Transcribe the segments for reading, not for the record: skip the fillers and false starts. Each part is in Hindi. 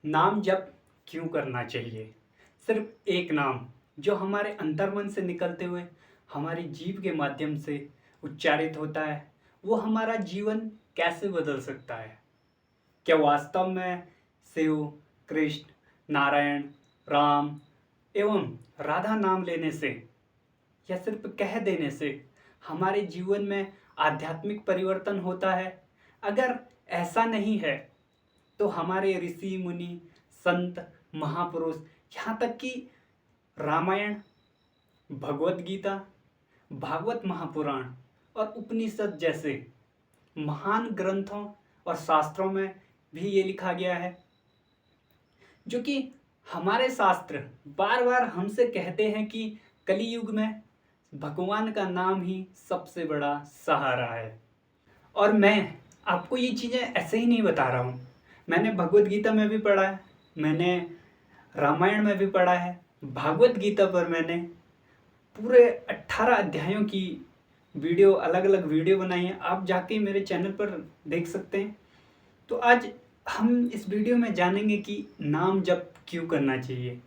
नाम जप क्यों करना चाहिए? सिर्फ एक नाम जो हमारे अंतर्मन से निकलते हुए हमारी जीभ के माध्यम से उच्चारित होता है, वो हमारा जीवन कैसे बदल सकता है? क्या वास्तव में शिव, कृष्ण, नारायण, राम एवं राधा नाम लेने से या सिर्फ कह देने से हमारे जीवन में आध्यात्मिक परिवर्तन होता है? अगर ऐसा नहीं है तो हमारे ऋषि मुनि, संत, महापुरुष, यहाँ तक कि रामायण, भगवत गीता, भागवत महापुराण और उपनिषद जैसे महान ग्रंथों और शास्त्रों में भी ये लिखा गया है, जो कि हमारे शास्त्र बार बार हमसे कहते हैं कि कलयुग में भगवान का नाम ही सबसे बड़ा सहारा है। और मैं आपको ये चीज़ें ऐसे ही नहीं बता रहा हूँ। मैंने भगवत गीता में भी पढ़ा है, मैंने रामायण में भी पढ़ा है, भागवत गीता पर मैंने पूरे 18 अध्यायों की वीडियो, अलग अलग वीडियो बनाई है। आप जाके मेरे चैनल पर देख सकते हैं। तो आज हम इस वीडियो में जानेंगे कि नाम जप क्यों करना चाहिए,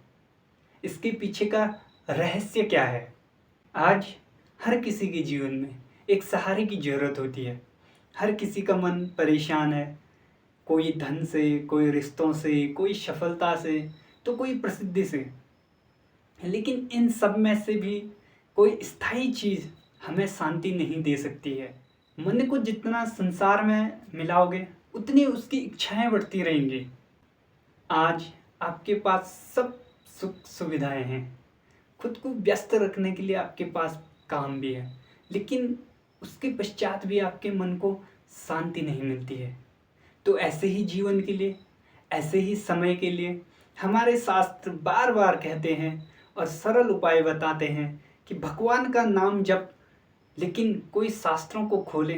इसके पीछे का रहस्य क्या है। आज हर किसी के जीवन में एक सहारे की ज़रूरत होती है। हर किसी का मन परेशान है, कोई धन से, कोई रिश्तों से, कोई सफलता से, तो कोई प्रसिद्धि से। लेकिन इन सब में से भी कोई स्थायी चीज़ हमें शांति नहीं दे सकती है। मन को जितना संसार में मिलाओगे उतनी उसकी इच्छाएं बढ़ती रहेंगी। आज आपके पास सब सुख सुविधाएं हैं, खुद को व्यस्त रखने के लिए आपके पास काम भी है, लेकिन उसके पश्चात भी आपके मन को शांति नहीं मिलती है। तो ऐसे ही जीवन के लिए, ऐसे ही समय के लिए हमारे शास्त्र बार बार कहते हैं और सरल उपाय बताते हैं कि भगवान का नाम जप। लेकिन कोई शास्त्रों को खोले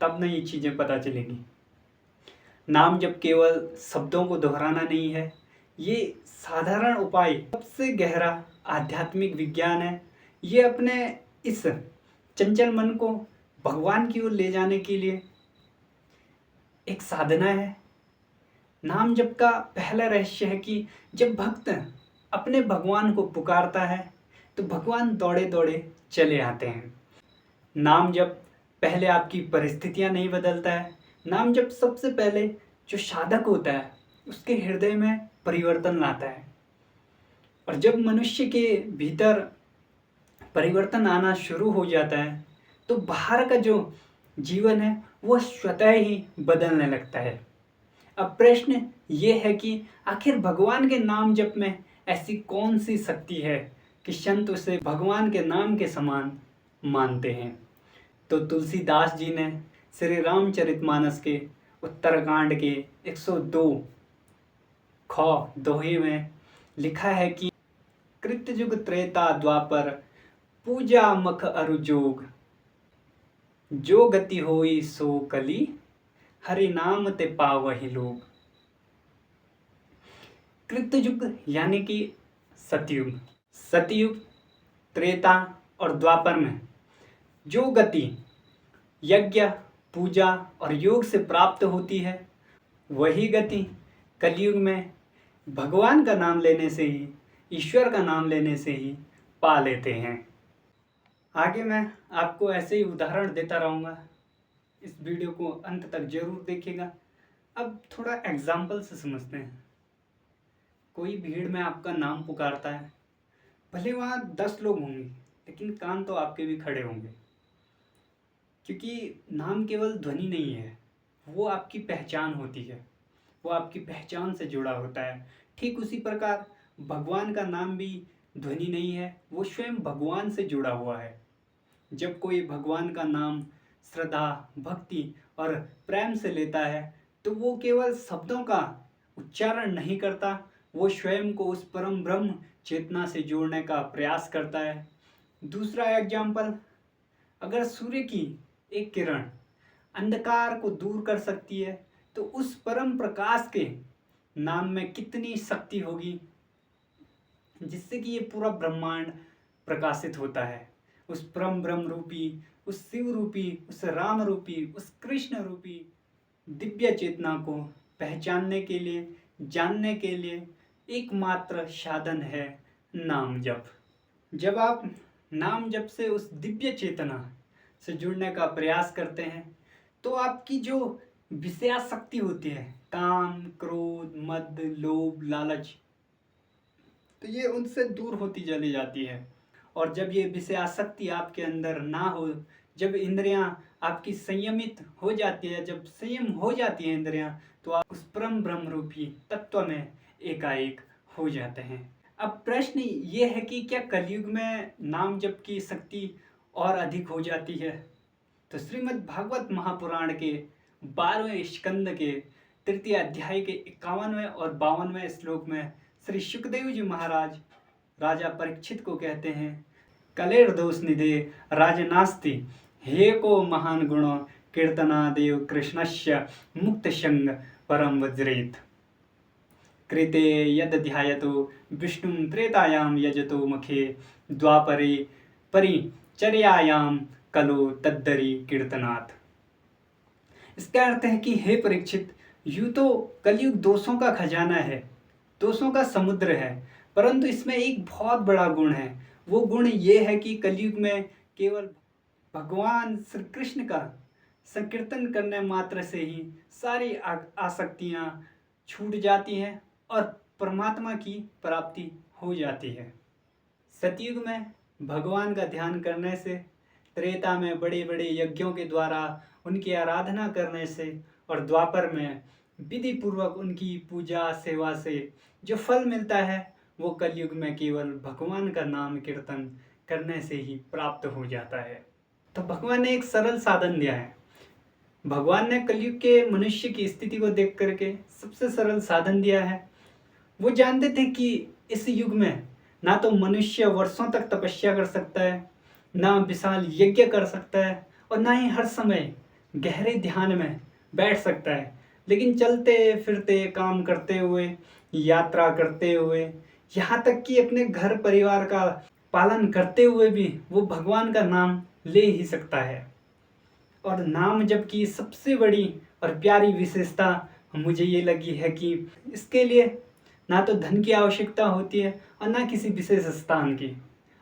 तब न ये चीज़ें पता चलेंगी। नाम जप केवल शब्दों को दोहराना नहीं है, ये साधारण उपाय सबसे गहरा आध्यात्मिक विज्ञान है। ये अपने इस चंचल मन को भगवान की ओर ले जाने के लिए एक साधना है। नाम जप का पहला रहस्य है कि जब भक्त अपने भगवान को पुकारता है तो भगवान दौड़े दौड़े चले आते हैं। नाम जप पहले आपकी परिस्थितियां नहीं बदलता है। नाम जप सबसे पहले जो साधक होता है उसके हृदय में परिवर्तन लाता है। और जब मनुष्य के भीतर परिवर्तन आना शुरू हो जाता है तो बाहर का जो जीवन है वो स्वतः ही बदलने लगता है। अब प्रश्न ये है कि आखिर भगवान के नाम जप में ऐसी कौन सी शक्ति है कि संत उसे भगवान के नाम के समान मानते हैं। तो तुलसीदास जी ने श्री रामचरितमानस के उत्तरकांड के 102 ख दोहे में लिखा है कि कृतयुग त्रेता द्वापर पूजा मख अरु जोग, जो गति होई सो कली, हरि नाम ते पावहि लोग। कृतयुग यानी कि सतयुग, सतयुग, त्रेता और द्वापर में जो गति यज्ञ, पूजा और योग से प्राप्त होती है, वही गति कलयुग में भगवान का नाम लेने से ही, ईश्वर का नाम लेने से ही पा लेते हैं। आगे मैं आपको ऐसे ही उदाहरण देता रहूँगा। इस वीडियो को अंत तक जरूर देखिएगा। अब थोड़ा एग्जाम्पल से समझते हैं। कोई भीड़ में आपका नाम पुकारता है, भले वहाँ 10 लोग होंगे लेकिन कान तो आपके भी खड़े होंगे, क्योंकि नाम केवल ध्वनि नहीं है, वो आपकी पहचान होती है, वो आपकी पहचान से जुड़ा होता है। ठीक उसी प्रकार भगवान का नाम भी ध्वनि नहीं है, वो स्वयं भगवान से जुड़ा हुआ है। जब कोई भगवान का नाम श्रद्धा, भक्ति और प्रेम से लेता है तो वो केवल शब्दों का उच्चारण नहीं करता, वो स्वयं को उस परम ब्रह्म चेतना से जोड़ने का प्रयास करता है। दूसरा एग्जाम्पल, अगर सूर्य की एक किरण अंधकार को दूर कर सकती है तो उस परम प्रकाश के नाम में कितनी शक्ति होगी, जिससे कि ये पूरा ब्रह्मांड प्रकाशित होता है। उस परम ब्रह्म रूपी, उस शिव रूपी, उस राम रूपी, उस कृष्ण रूपी दिव्य चेतना को पहचानने के लिए जानने के लिए एकमात्र साधन है नाम जप। जब आप नाम जप से उस दिव्य चेतना से जुड़ने का प्रयास करते हैं तो आपकी जो विषयासक्ति होती है, काम, क्रोध, मद, लोभ, लालच, तो ये उनसे दूर होती चली जाती है। और जब ये विषयासक्ति आपके अंदर ना हो, जब इंद्रियां आपकी संयमित हो जाती है, जब संयम हो जाती है इंद्रियां, तो आप उस परम ब्रह्म रूपी तत्व में एकाएक हो जाते हैं। अब प्रश्न ये है कि क्या कलयुग में नाम जप की शक्ति और अधिक हो जाती है? तो श्रीमद् भागवत महापुराण के 12वें स्कंद के तृतीय अध्याय के 51वें और 52वें श्लोक में श्री सुखदेव जी महाराज राजा परीक्षित को कहते हैं, कलेर दोष निधे राजनास्ति हे को महान गुण कीर्तनादेव कृष्णस्य मुक्त संग परम वज्रेत कृते यद ध्यायतो विष्णु त्रेतायाम यजतो मुखे द्वापरे परिचर्यायाम कलो तद्दरी कीर्तनाथ। इसका अर्थ है कि हे परीक्षित, यूं तो कलयुग दोषों का खजाना है, दोषों का समुद्र है, परंतु इसमें एक बहुत बड़ा गुण है। वो गुण ये है कि कलयुग में केवल भगवान श्री कृष्ण का संकीर्तन करने मात्र से ही सारी आसक्तियां छूट जाती हैं और परमात्मा की प्राप्ति हो जाती है। सतयुग में भगवान का ध्यान करने से, त्रेता में बड़े बड़े यज्ञों के द्वारा उनकी आराधना करने से, और द्वापर में विधि पूर्वक उनकी पूजा सेवा से जो फल मिलता है, वो कलयुग में केवल भगवान का नाम कीर्तन करने से ही प्राप्त हो जाता है। तो भगवान ने एक सरल साधन दिया है। भगवान ने कलयुग के मनुष्य की स्थिति को देख करके सबसे सरल साधन दिया है। वो जानते थे कि इस युग में ना तो मनुष्य वर्षों तक तपस्या कर सकता है, ना विशाल यज्ञ कर सकता है, और ना ही हर समय गहरे ध्यान में बैठ सकता है, लेकिन चलते फिरते, काम करते हुए, यात्रा करते हुए, यहाँ तक कि अपने घर परिवार का पालन करते हुए भी वो भगवान का नाम ले ही सकता है। और नाम जप की सबसे बड़ी और प्यारी विशेषता मुझे ये लगी है कि इसके लिए ना तो धन की आवश्यकता होती है और ना किसी विशेष स्थान की,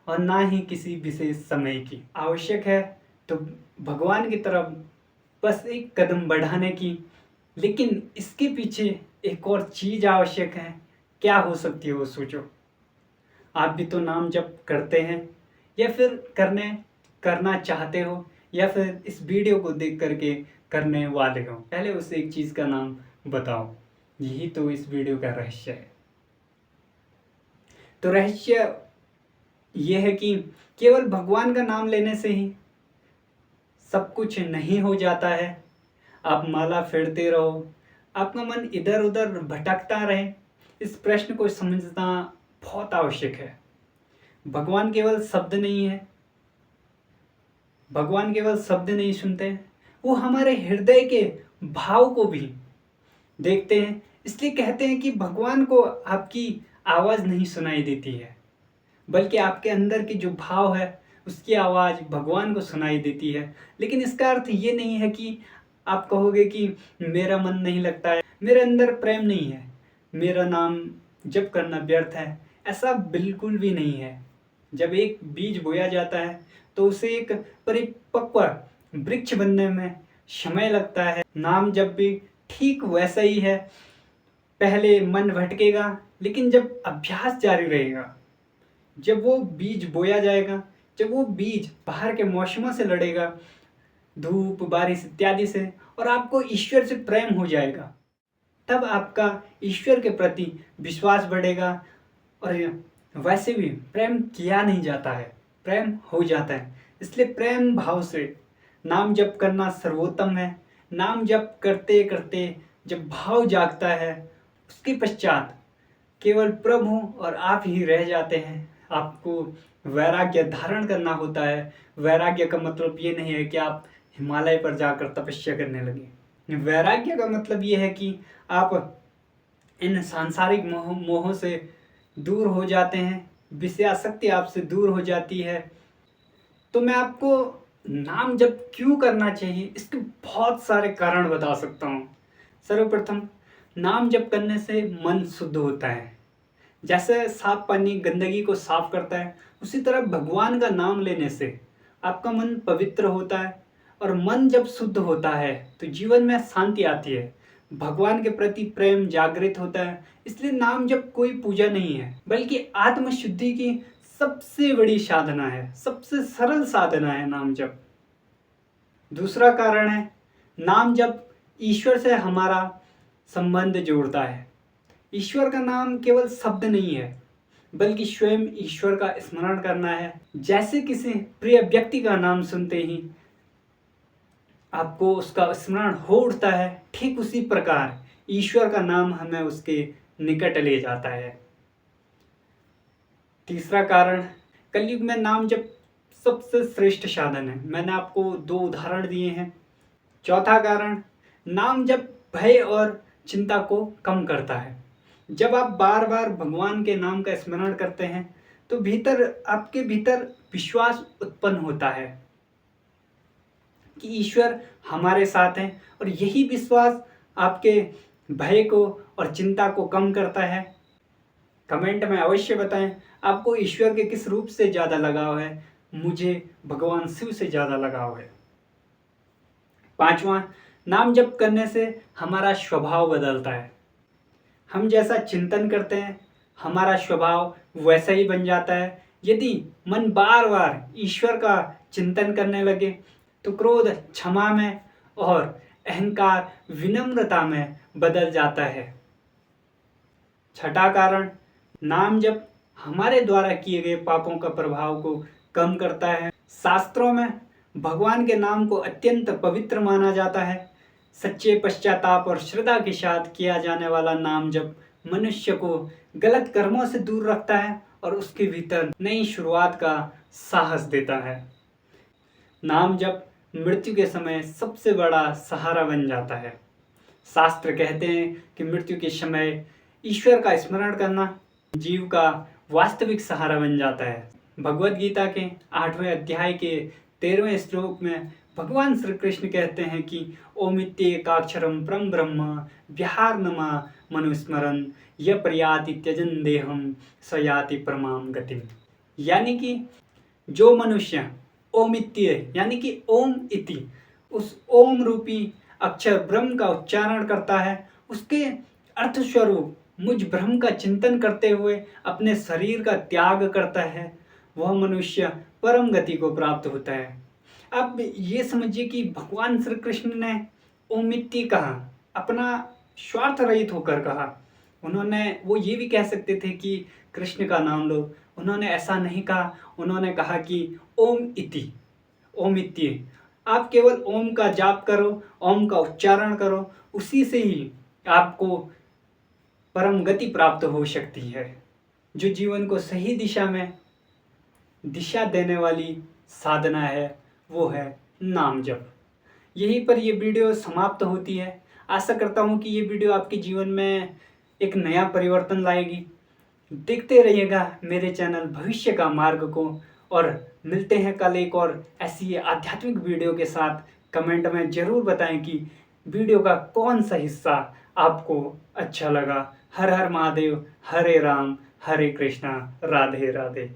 और ना ही किसी विशेष समय की आवश्यक है। तो भगवान की तरफ बस एक कदम बढ़ाने की, लेकिन इसके पीछे एक और चीज़ आवश्यक है। क्या हो सकती है वो सोचो। आप भी तो नाम जप करते हैं, या फिर करना चाहते हो, या फिर इस वीडियो को देख करके करने वाले हो। पहले उस एक चीज़ का नाम बताओ। यही तो इस वीडियो का रहस्य है। तो रहस्य ये है कि केवल भगवान का नाम लेने से ही सब कुछ नहीं हो जाता है। आप माला फेरते रहो, आपका मन इधर उधर भटकता रहे, इस प्रश्न को समझना बहुत आवश्यक है। भगवान केवल शब्द नहीं है, भगवान केवल शब्द नहीं सुनते, वो हमारे हृदय के भाव को भी देखते हैं। इसलिए कहते हैं कि भगवान को आपकी आवाज़ नहीं सुनाई देती है, बल्कि आपके अंदर की जो भाव है उसकी आवाज़ भगवान को सुनाई देती है। लेकिन इसका अर्थ ये नहीं है कि आप कहोगे कि मेरा मन नहीं लगता है, मेरे अंदर प्रेम नहीं है, मेरा नाम जप करना व्यर्थ है। ऐसा बिल्कुल भी नहीं है। जब एक बीज बोया जाता है तो उसे एक परिपक्व वृक्ष बनने में समय लगता है। नाम जब भी ठीक वैसा ही है। पहले मन भटकेगा, लेकिन जब अभ्यास जारी रहेगा, जब वो बीज बोया जाएगा, जब वो बीज बाहर के मौसमों से लड़ेगा, धूप, बारिश इत्यादि से, और आपको ईश्वर से प्रेम हो जाएगा, तब आपका ईश्वर के प्रति विश्वास बढ़ेगा। और वैसे भी प्रेम किया नहीं जाता है, प्रेम हो जाता है। इसलिए प्रेम भाव से नाम जप करना सर्वोत्तम है। नाम जप करते करते जब भाव जागता है, उसके पश्चात केवल प्रभु और आप ही रह जाते हैं। आपको वैराग्य धारण करना होता है। वैराग्य का मतलब ये नहीं है कि आप हिमालय पर जाकर तपस्या करने लगे। वैराग्य का मतलब ये है कि आप इन सांसारिक मोहों से दूर हो जाते हैं, विषयासक्ति आपसे दूर हो जाती है। तो मैं आपको नाम जप क्यों करना चाहिए, इसके बहुत सारे कारण बता सकता हूँ। सर्वप्रथम, नाम जप करने से मन शुद्ध होता है। जैसे साफ पानी गंदगी को साफ करता है, उसी तरह भगवान का नाम लेने से आपका मन पवित्र होता है। और मन जब शुद्ध होता है तो जीवन में शांति आती है, भगवान के प्रति प्रेम जागृत होता है। इसलिए नाम जप कोई पूजा नहीं है, बल्कि आत्मशुद्धि की सबसे बड़ी साधना है, सबसे सरल साधना है नाम जप। दूसरा कारण है, नाम जप ईश्वर से हमारा संबंध जोड़ता है। ईश्वर का नाम केवल शब्द नहीं है, बल्कि स्वयं ईश्वर का स्मरण करना है। जैसे किसी प्रिय व्यक्ति का नाम सुनते ही आपको उसका स्मरण हो उठता है, ठीक उसी प्रकार ईश्वर का नाम हमें उसके निकट ले जाता है। तीसरा कारण, कलयुग में नाम जप सबसे श्रेष्ठ साधन है। मैंने आपको 2 उदाहरण दिए हैं। चौथा कारण, नाम जप भय और चिंता को कम करता है। जब आप बार बार भगवान के नाम का स्मरण करते हैं तो आपके भीतर विश्वास उत्पन्न होता है कि ईश्वर हमारे साथ हैं, और यही विश्वास आपके भय को और चिंता को कम करता है। कमेंट में अवश्य बताएं आपको ईश्वर के किस रूप से ज़्यादा लगाव है। मुझे भगवान शिव से ज़्यादा लगाव है। पांचवा, नाम जप करने से हमारा स्वभाव बदलता है। हम जैसा चिंतन करते हैं हमारा स्वभाव वैसा ही बन जाता है। यदि मन बार बार ईश्वर का चिंतन करने लगे तो क्रोध क्षमा में और अहंकार विनम्रता में बदल जाता है। छठा कारण, नाम जप हमारे द्वारा किए गए पापों का प्रभाव को कम करता है। शास्त्रों में भगवान के नाम को अत्यंत पवित्र माना जाता है। सच्चे पश्चाताप और श्रद्धा के साथ किया जाने वाला नाम जप मनुष्य को गलत कर्मों से दूर रखता है और उसके भीतर नई शुरुआत का साहस देता है। नाम जप मृत्यु के समय सबसे बड़ा सहारा बन जाता है। शास्त्र कहते हैं कि मृत्यु के समय ईश्वर का स्मरण करना जीव का वास्तविक सहारा बन जाता है। भगवद गीता के 8वें अध्याय के 13वें श्लोक में भगवान श्री कृष्ण कहते हैं कि ओमित्येकाक्षरं परं ब्रह्म व्याहरणमा मनुस्मरन् य प्रयाति त्यजन देहम स याति परमां गतिम। यानी कि जो मनुष्य ओमित्य यानी कि ओम इति उस ओम रूपी अक्षर ब्रह्म का उच्चारण करता है, उसके अर्थ स्वरूप मुझ ब्रह्म का चिंतन करते हुए अपने शरीर का त्याग करता है, वह मनुष्य परम गति को प्राप्त होता है। अब ये समझिए कि भगवान श्री कृष्ण ने ओमिति कहा, अपना स्वार्थ रहित होकर कहा। वो ये भी कह सकते थे कि कृष्ण का नाम लो, उन्होंने ऐसा नहीं कहा। उन्होंने कहा कि ओम इति, ओम इति, आप केवल ओम का जाप करो, ओम का उच्चारण करो, उसी से ही आपको परम गति प्राप्त हो सकती है। जो जीवन को सही दिशा में दिशा देने वाली साधना है वो है नाम जप। यहीं पर ये वीडियो समाप्त होती है। आशा करता हूँ कि ये वीडियो आपके जीवन में एक नया परिवर्तन लाएगी। देखते रहिएगा मेरे चैनल भविष्य का मार्ग को, और मिलते हैं कल एक और ऐसी आध्यात्मिक वीडियो के साथ। कमेंट में ज़रूर बताएं कि वीडियो का कौन सा हिस्सा आपको अच्छा लगा। हर हर महादेव, हरे राम, हरे कृष्णा, राधे राधे।